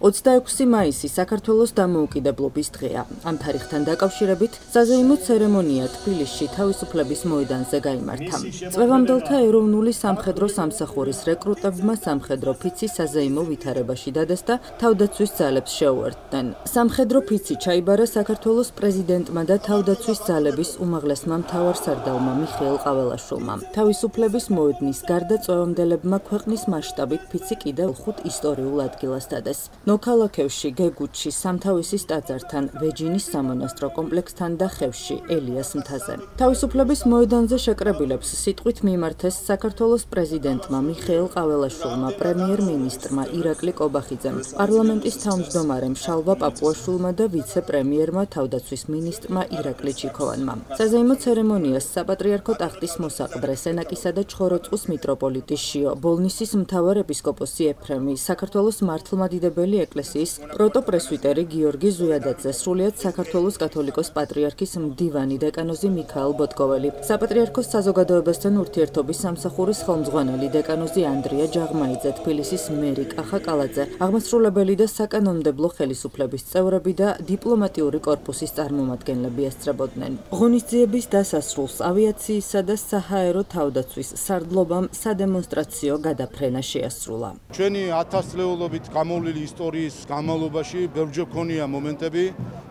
26 მაისი საქართველოს დამოუკიდებლობის დღეა. ამ თარიღთან დაკავშირებით საზეიმო ცერემონია თბილისში თავისუფლების მოედანზე გაიმართა. წვევამდელთა ეროვნული სამხედრო სამსახურის რეკრუტებმა სამხედრო ფიცი საზეიმო ვითარებაში დადასდა თავდაცვის ძალებს შეუერთდნენ. სამხედრო ფიცი ჩაიბარა საქართველოს პრეზიდენტმა და თავდაცვის ძალების უმაღლესმა მთავარსარდალმა მიხეილ ყაველაშვილმა. თავისუფლების მოედნის გარდა წვევამდელებმა ქვეყნის მასშტაბით ფიცი კიდევ 5 ისტორიულ ადგილას დადეს. ნოქალაქევში, გეგუთში, სამთავისის ტაძართან, ვეჯინის სამონასტრო კომპლექსთან და ხევში, ელიას მთაზე. თავისუფლების მოედანზე შეკრებილებს სიტყვით მიმართეს საქართველოს პრეზიდენტმა მიხეილ ყაველაშვილმა, პრემიერ-მინისტრმა ირაკლი კობახიძემ, პარლამენტის თავმჯდომარემ შალვა პაპუაშვილმა და ვიცე-პრემიერმა თავდაცვის მინისტრმა ირაკლი ჩიქოვანმა. საზეიმო ცერემონიას საპატრიარქო ტახტის მოსაყდრე სენაკისა და ჩხოროწყუს მიტროპოლიტი შიო, ბოლნისის მთავარ ეპისკოპოსი ეფრემი, საქართველოს მართლმადიდებელი ეკლესიის პროტოპრესვიტერი გიორგი ზუიადაძე, სრულიად საქართველოს კათოლიკოს პატრიარქის მდივანი დეკანოზი მიქაელ ბოტკოველი, საპატრიარქოს საზოგადოებასთან ურთიერთობის სამსახურის ხელმძღვანელი დეკანოზი ანდრია ჯაღმაიძე, თბილისის მერი კახა კალაძე, აღმასრულებელი და საკანონმდებლო ხელისუფლების წევრები და დიპლომატიური კორპუსის წარმომადგენლები ესწრებოდნენ. ღონისძიების დასასრულს ავიაციისა და საჰაერო თავდაცვის სარდლობამ სადემონსტრაციო გადაფრენა შეასრულა. ჩვენი 1000 წლეულობით გამოვლილი ისტორიის განმავლობაში ბევრჯერ ქონია მომენტები,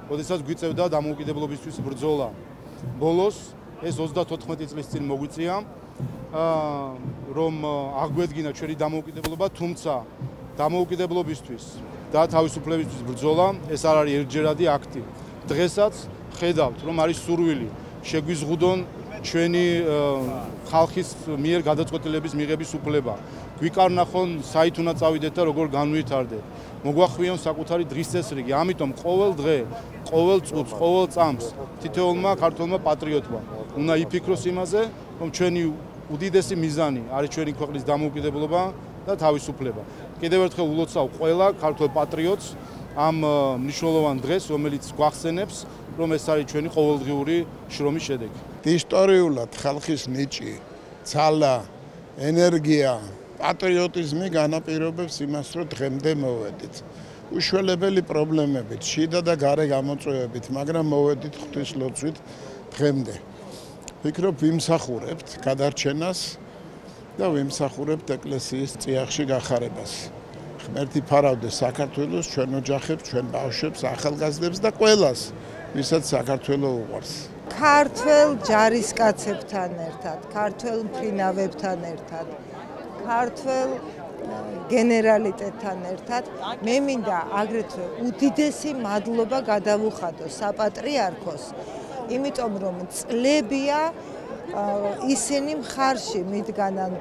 როდესაც გვიწევდა დამოუკიდებლობისთვის ბრძოლა. ბოლოს ეს 34 წლის წინ მოგვიწია, რომ აღგვედგინა ჩვენი დამოუკიდებლობა, თუმცა დამოუკიდებლობისთვის და თავისუფლებისთვის ბრძოლა ეს არ არის ერთჯერადი აქტი. დღესაც ხედავთ, რომ არის სურვილი შეგვიზღუდონ ჩვენი ხალხის მიერ გადაწყვეტილების მიღების უფლება. გვიკარნახონ საით უნდა წავიდეთ და როგორ განვითარდეთ. მოგვახვიონ საკუთარი დღის წესრიგი. ამიტომ ყოველ დღე, ყოველ წუთს, ყოველ წამს თითოეულმა ქართველმა პატრიოტმა უნდა იფიქროს იმაზე, რომ ჩვენი უდიდესი მიზანი არის ჩვენი ქვეყნის დამოუკიდებლობა და თავისუფლება. კიდევ ერთხელ ულოცავ ყველა ქართველ პატრიოტს ამ მნიშვნელოვან დღეს, რომელიც გვახსენებს, რომ ეს არის ჩვენი ყოველდღიური შრომის შედეგი. ისტორიულად ხალხის ნიჭი, ძალა, ენერგია, პატრიოტიზმი განაპირობებს იმას, რომ დღემდე მოვედით. უშველებელი პრობლემებით, შიდა და გარე გამოწვევებით, მაგრამ მოვედით ღვთისმლოცვით დღემდე. ვფიქრობ, ვიმსახურებთ გადარჩენას და ვიმსახურებთ ეკლესიის წიაღში გახარებას. ღმერთი ფარავდეს საქართველოს, ჩვენ ოჯახებს, ჩვენ ბავშვებს, ახალგაზრდებს და ყველას, ვისაც საქართველო უყვარს. ქართველ ჯარისკაცებთან ერთად, ქართველ მფრინავებთან ერთად, ქართველ გენერალიტეტთან ერთად მე მინდა აგრეთვე უდიდესი მადლობა გადავუხადო საპატრიარქოს, იმიტომ რომ წლებია ისინი მხარში მიდგანან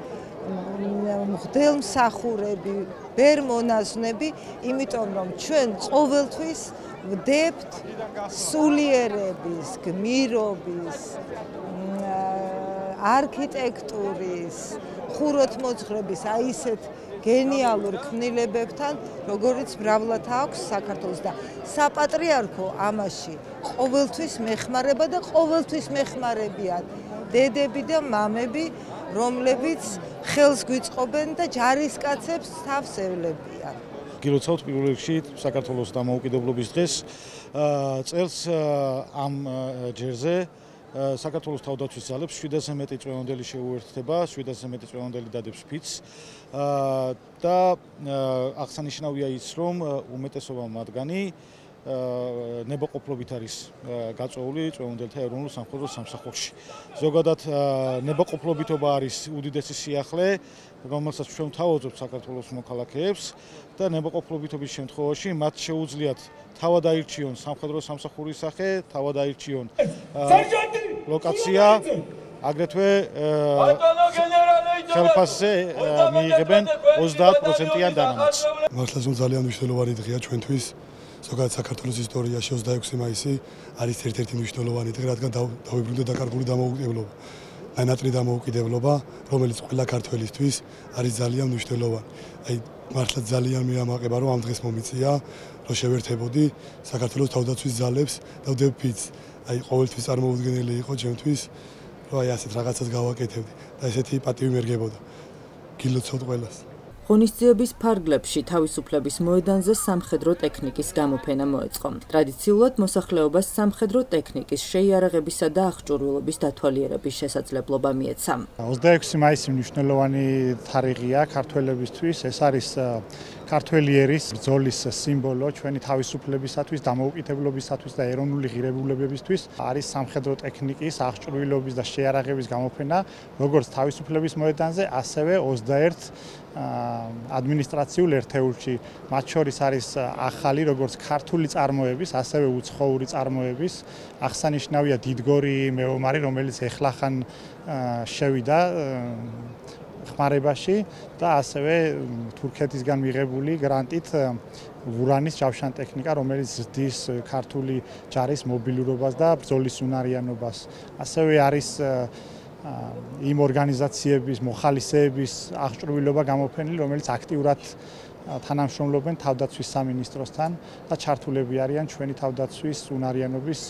მღვდელმსახურები, ბერმონაზვნები, იმიტომ რომ ჩვენ ყოველთვის ვდებთ სულიერების, გმირობის, არქიტექტურის, ხუროთმოძღვრების აი ისეთ გენიალურ ქმნილებებთან, როგორიც მრავლად აქვს საქართველოს და საპატრიარქო ამაში ყოველთვის მეხმარება და ყოველთვის მეხმარებიან დედები და მამები, რომლებიც ხელს გვიწყობენ და ჯარისკაცებს თავს ევლებიან. გილოცავთ პირველ რიგში საქართველოს დამოუკიდებლობის დღეს. წელს ამ ჯერზე საქართველოს თავდაცვის ძალებს 700-ზე მეტი წვევანდელი შეუერთდება, 700-ზე მეტი წვევანდელი დადებს ფიცს და აღსანიშნავია ის, რომ უმეტესობა მათგანი ნებაყოფლობით არის გაწეული წვევანდელთა ეროვნულ სამხედრო სამსახურში. ზოგადად ნებაყოფლობითობა არის უდიდესი სიახლე, რომელსაც ჩვენ ვთავაზობთ საქართველოს მოქალაქეებს და ნებაყოფლობითობის შემთხვევაში მათ შეუძლიათ თავად აირჩიონ სამხედრო სამსახურის სახე, თავად აირჩიონ ლოკაცია, აგრეთვე ხელფასზე მიიღებენ 30%-იან დანამატს. მართლაც ძალიან მნიშვნელოვანი დღეა ჩვენთვის. ზოგადად საქართველოს ისტორიაში 26 მაისი არის ერთ-ერთი მნიშვნელოვანი დღე, რადგან დავიბრუნდა დაკარგული დამოუკიდებლობა. ნანატრი დამოუკიდებლობა, რომელიც ყველა ქართველისთვის არის ძალიან მნიშვნელოვანი. აი მართლა ძალიან მეამაყება, რომ ამ დღეს მომიწია, რომ შევერთებოდი საქართველოს თავდაცვის ძალებს და ვდებ ფიცს. აი ყოველთვის წარმოუდგენელი იყო ჩემთვის, რომ აი ასეთ რაღაცას გავაკეთებდი და ესეთი პატივი მერგებოდა. გილოცავთ ყველას. ღონისძიების ფარგლებში თავისუფლების მოედანზე სამხედრო ტექნიკის გამოფენა მოეწყო. ტრადიციულად მოსახლეობას სამხედრო ტექნიკის შეიარაღებისა და აღჭურვილობის დათვალიერების შესაძლებლობა მიეცა. 26 მაისი მნიშვნელოვანი თარიღია ქართველებისთვის. ეს არის ქართველი ერის ბრძოლის სიმბოლო ჩვენი თავისუფლებისათვის, დამოუკიდებლობისათვის და ეროვნული ღირებულებებისთვის. არის სამხედრო ტექნიკის აღჭურვილობის და შეიარაღების გამოფენა, როგორც თავისუფლების მოედანზე, ასევე 21 ადმინისტრაციულ ერთეულში. მათ შორის არის ახალი, როგორც ქართული წარმოების, ასევე უცხოური წარმოების. აღსანიშნავია დიდგორი მეომარი, რომელიც ეხლახან შევიდა ხმარებაში და ასევე თურქეთისგან მიღებული გრანტით ვურანის ჯავშან ტექნიკა, რომელიც ზრდის ქართული ჯარის მობილურობას და ბრძოლის უნარიანობას. ასევე არის იმ ორგანიზაციების, მოხალისეების აღჭურვილობა გამოფენილი, რომელიც აქტიურად თანამშრომლობენ თავდაცვის სამინისტროსთან და ჩართულები არიან ჩვენი თავდაცვის უნარიანობის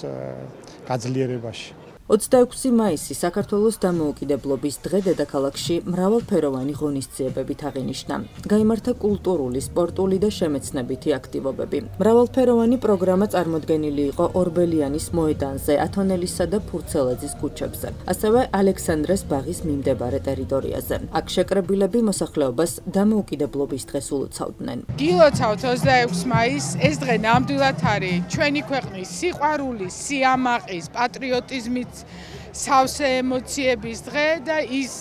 გაძლიერებაში. 26 მაისი საქართველოს დამოუკიდებლობის დღე დედაქალაქში მრავალფეროვანი ღონისძიებებით აღინიშნა. გაიმართა კულტურული, სპორტული და შემეცნებითი აქტივობები. მრავალფეროვანი პროგრამა წარმოდგენილი იყო ორბელიანის მოედანზე, ათონელისა და ფურცელაძის ქუჩებზე, ასევე ალექსანდრეს ბაღის მიმდებარე ტერიტორიაზე. აქ შეკრებილები მოსახლეობას დამოუკიდებლობის დღეს ულოცავდნენ. გილოცავთ 26 მაისს, ეს დღე ნამდვილად არის ჩვენი ქვეყნის სიყვარულის, სიამაყის, პატრიოტიზმის სავსე ემოციების დღე და ის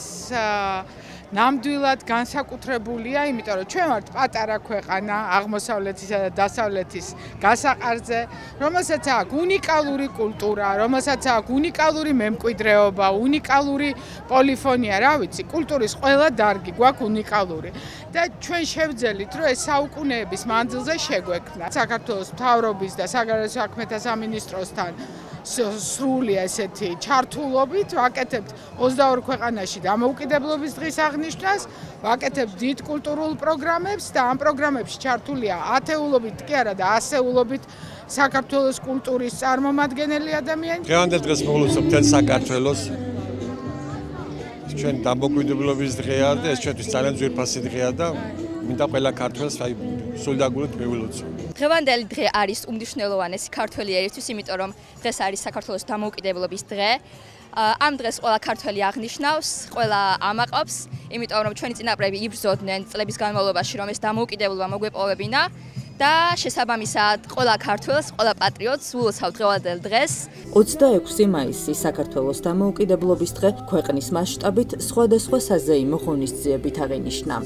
ნამდვილად განსაკუთრებულია, იმიტომ რომ ჩვენ ვართ პატარა ქვეყანა აღმოსავლეთისა და დასავლეთის გასაყარზე, რომელსაც აქვს უნიკალური კულტურა, რომელსაც აქვს უნიკალური მემკვიდრეობა, უნიკალური პოლიფონია, რა ვიცი, კულტურის ყველა დარგი გვაქვს უნიკალური. და ჩვენ შევძელით, რომ ეს საუკუნეების მანძილზე შეგვექმნა. საქართველოს მთავრობის და საგარეო საქმეთა სამინისტროსთან სრული ესეთი ჩართულობით ვაკეთებთ 22 ქვეყანაში დამოუკიდებლობის დღის აღნიშვნას, ვაკეთებთ დიდ კულტურულ პროგრამებს და ამ პროგრამებში ჩართულია ათეულობით კი არა და ასეულობით საქართველოს კულტურის წარმომადგენელი ადამიანები. დღევანდელ დღეს მოგლოცავ მთელ საქართველოს. ჩვენ დამოუკიდებლობის დღეა და ეს ჩვენთვის ძალიან ძვირფასი დღეა და მინდა ყველა ქართველს სოლიდარულად მივილოცო. დღევანდელი დღე არის უმნიშვნელოვანესი ქართველი ერისთვის, იმიტომ რომ დღეს არის საქართველოს დამოუკიდებლობის დღე. ამ დღეს ყველა ქართველი აღნიშნავს, ყველა ამაყობს, იმიტომ რომ ჩვენი წინაპრები იბრძოდნენ წლების განმავლობაში, რომ ეს დამოუკიდებლობა მოგვეპოვებინა და შესაბამისად ყველა ქართველს, ყველა პატრიოტს ულოცავ დღევანდელ დღეს. 26 მაისი საქართველოს დამოუკიდებლობის დღე ქვეყნის მასშტაბით სხვადასხვა საზეიმო ღონისძიებით აღინიშნა.